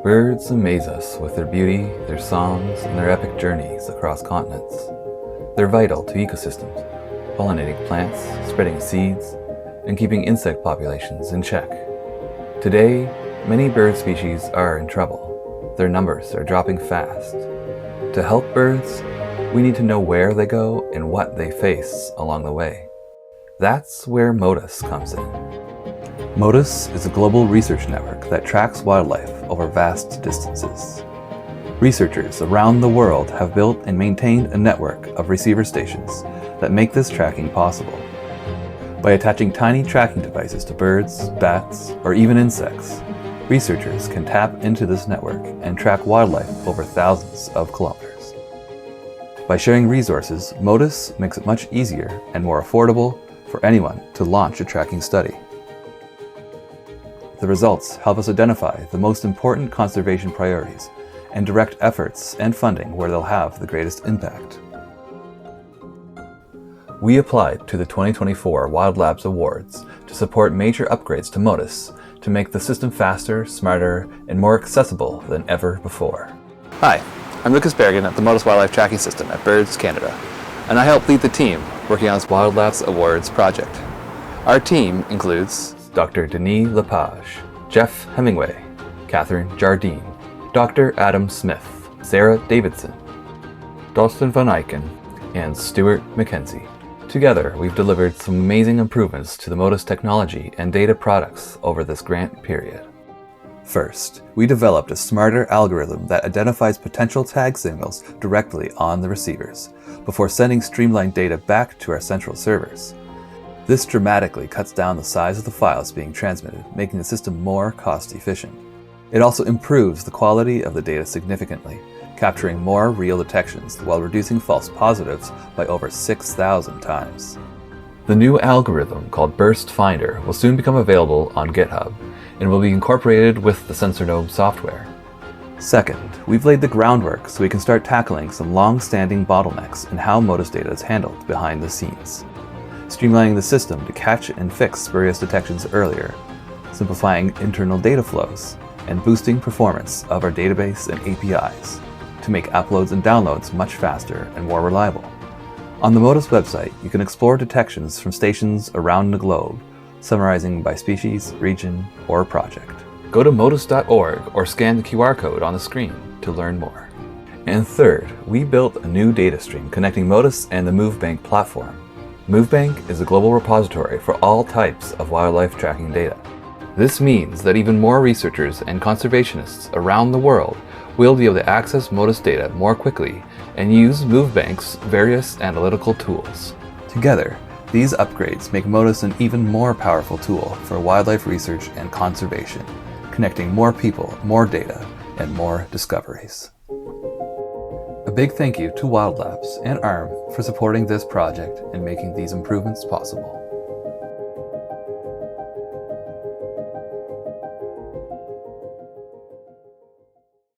Birds amaze us with their beauty, their songs, and their epic journeys across continents. They're vital to ecosystems, pollinating plants, spreading seeds, and keeping insect populations in check. Today, many bird species are in trouble. Their numbers are dropping fast. To help birds, we need to know where they go and what they face along the way. That's where Motus comes in. Motus is a global research network that tracks wildlife over vast distances. Researchers around the world have built and maintained a network of receiver stations that make this tracking possible. By attaching tiny tracking devices to birds, bats, or even insects, researchers can tap into this network and track wildlife over thousands of kilometers. By sharing resources, Motus makes it much easier and more affordable for anyone to launch a tracking study. The results help us identify the most important conservation priorities and direct efforts and funding where they'll have the greatest impact. We applied to the 2024 WILDLABS Awards to support major upgrades to Motus to make the system faster, smarter, and more accessible than ever before. Hi, I'm Lucas Bergen at the Motus Wildlife Tracking System at Birds Canada, and I help lead the team working on this WILDLABS Awards project. Our team includes Dr. Denis Lepage, Jeff Hemingway, Catherine Jardine, Dr. Adam Smith, Sarah Davidson, Thorsten von Eicken, and Stuart Mackenzie. Together, we've delivered some amazing improvements to the Motus technology and data products over this grant period. First, we developed a smarter algorithm that identifies potential tag signals directly on the receivers before sending streamlined data back to our central servers. This dramatically cuts down the size of the files being transmitted, making the system more cost-efficient. It also improves the quality of the data significantly, capturing more real detections while reducing false positives by over 6,000 times. The new algorithm called Burst Finder will soon become available on GitHub and will be incorporated with the SensorNode software. Second, we've laid the groundwork so we can start tackling some long-standing bottlenecks in how Motus data is handled behind the scenes, streamlining the system to catch and fix spurious detections earlier, simplifying internal data flows, and boosting performance of our database and APIs to make uploads and downloads much faster and more reliable. On the Motus website, you can explore detections from stations around the globe, summarizing by species, region, or project. Go to motus.org or scan the QR code on the screen to learn more. And third, we built a new data stream connecting Motus and the MoveBank platform. MoveBank is a global repository for all types of wildlife tracking data. This means that even more researchers and conservationists around the world will be able to access Motus data more quickly and use MoveBank's various analytical tools. Together, these upgrades make Motus an even more powerful tool for wildlife research and conservation, connecting more people, more data, and more discoveries. A big thank you to WILDLABS and ARM for supporting this project and making these improvements possible.